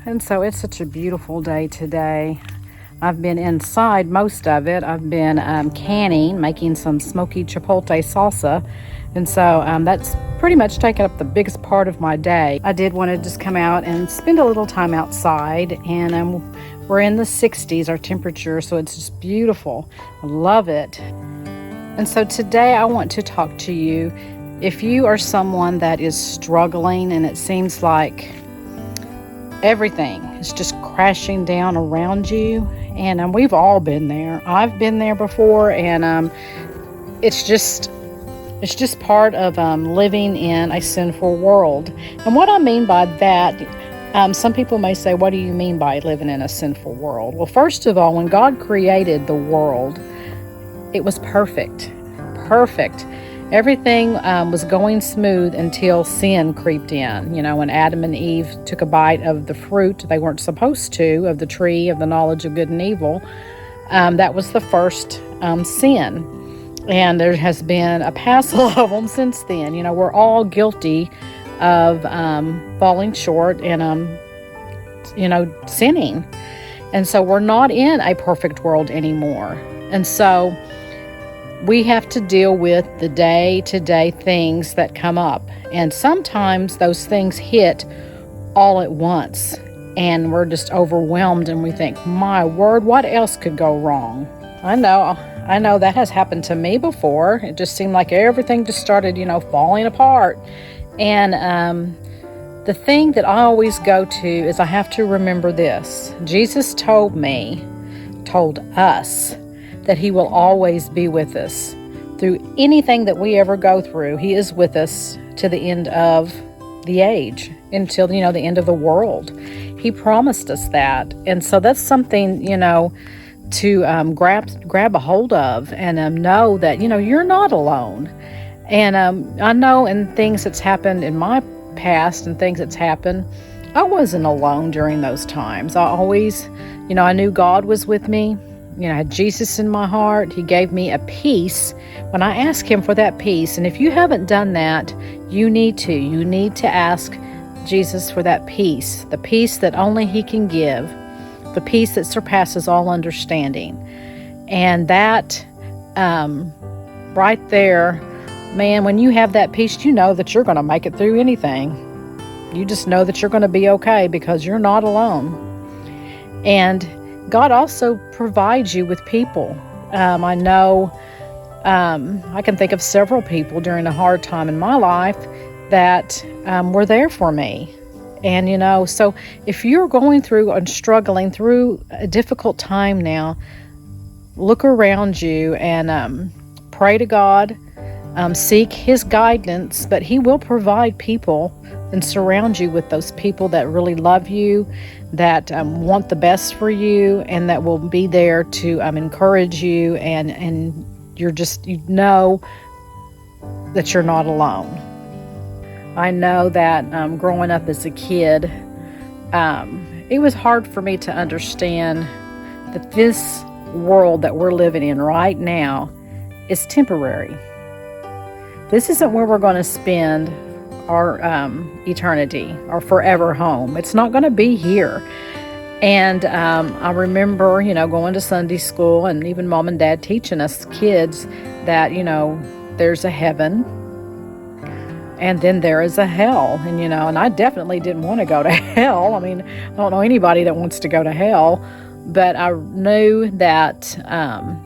And so it's such a beautiful day today. I've been inside most of it. I've been canning, making some smoky chipotle salsa. And so that's pretty much taken up the biggest part of my day. I did want to just come out and spend a little time outside. And we're in the 60s, our temperature, so it's just beautiful. I love it. And so today I want to talk to you. If you are someone that is struggling and it seems like everything is just crashing down around you, and we've all been there. I've been there before, and it's just part of living in a sinful world. And what I mean by that, some people may say, what do you mean by living in a sinful world? Well, first of all, when God created the world, it was perfect. Everything was going smooth until sin creeped in. You know, when Adam and Eve took a bite of the fruit they weren't supposed to, of the tree of the knowledge of good and evil, that was the first sin. And there has been a passel of them since then. You know, we're all guilty of falling short and, sinning. And so we're not in a perfect world anymore. And so we have to deal with the day-to-day things that come up. And sometimes those things hit all at once. And we're just overwhelmed and we think, my word, what else could go wrong? I know that has happened to me before. It just seemed like everything just started, falling apart. And the thing that I always go to is I have to remember this. Jesus told us, that he will always be with us. Through anything that we ever go through, he is with us to the end of the age, until, the end of the world. He promised us that. And so that's something, to grab a hold of and know that, you're not alone. And I know in things that's happened in my past and things that's happened, I wasn't alone during those times. I always, I knew God was with me. I had Jesus in my heart. He gave me a peace when I asked him for that peace. And if you haven't done that, you need to. You need to ask Jesus for that peace, the peace that only he can give, the peace that surpasses all understanding. And that right there, man, when you have that peace, you know that you're going to make it through anything. You just know that you're going to be okay because you're not alone. And God also provides you with people. I know I can think of several people during a hard time in my life that were there for me. And, so if you're going through and struggling through a difficult time now, look around you and pray to God, seek his guidance, but he will provide people and surround you with those people that really love you, that want the best for you, and that will be there to encourage you, and you're just, that you're not alone. I know that growing up as a kid, it was hard for me to understand that this world that we're living in right now is temporary. This isn't where we're going to spend our eternity, our forever home. It's not going to be here. And I remember, going to Sunday school and even mom and dad teaching us kids that, there's a heaven and then there is a hell. And, and I definitely didn't want to go to hell. I mean, I don't know anybody that wants to go to hell, but I knew that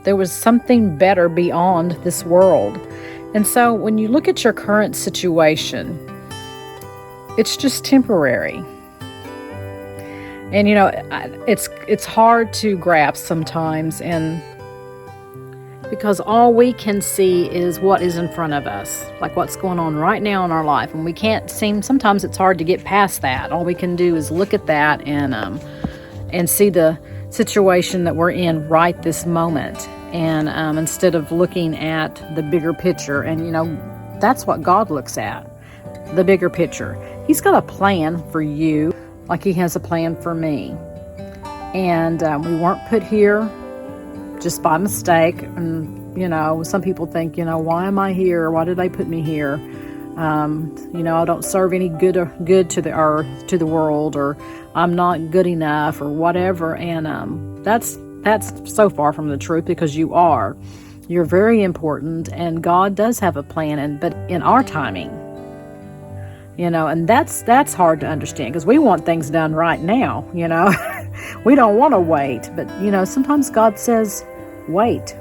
there was something better beyond this world. And so when you look at your current situation, it's just temporary. And, it's hard to grasp sometimes, and because all we can see is what is in front of us, like what's going on right now in our life. And we can't sometimes it's hard to get past that. All we can do is look at that and see the situation that we're in right this moment. And instead of looking at the bigger picture, and that's what God looks at, the bigger picture. He's got a plan for you, like he has a plan for me. And we weren't put here just by mistake. And some people think, why am I here? Why did they put me here? I don't serve any good to the earth, to the world, or I'm not good enough, or whatever. And that's so far from the truth, because you are. You're very important, and God does have a plan, but in our timing. And that's hard to understand, because we want things done right now. We don't want to wait, but sometimes God says, wait.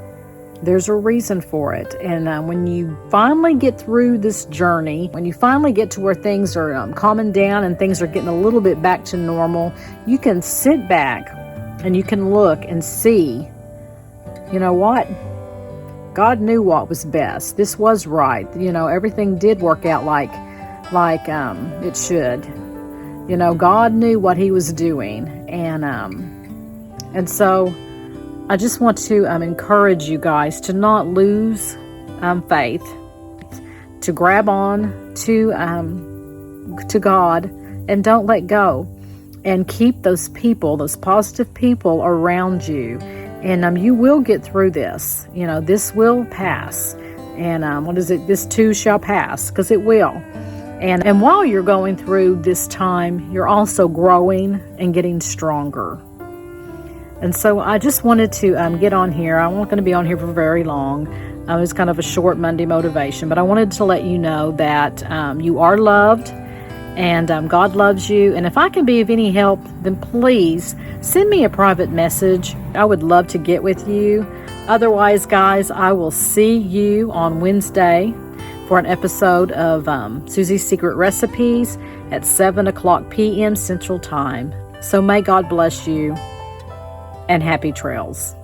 There's a reason for it. And when you finally get through this journey, when you finally get to where things are calming down and things are getting a little bit back to normal, you can sit back and you can look and see, you know what? God knew what was best. This was right. Everything did work out like it should. God knew what He was doing. And so I just want to encourage you guys to not lose faith, to grab on to God, and don't let go, and keep those people, those positive people around you, and you will get through this. This will pass, and this too shall pass, because it will. And while you're going through this time, you're also growing and getting stronger. And so I just wanted to get on here. I'm not going to be on here for very long. It was kind of a short Monday motivation, but I wanted to let you know that you are loved, and God loves you. And if I can be of any help, then please send me a private message. I would love to get with you. Otherwise, guys, I will see you on Wednesday for an episode of Susie's Secret Recipes at 7:00 p.m. Central Time. So may God bless you, and happy trails.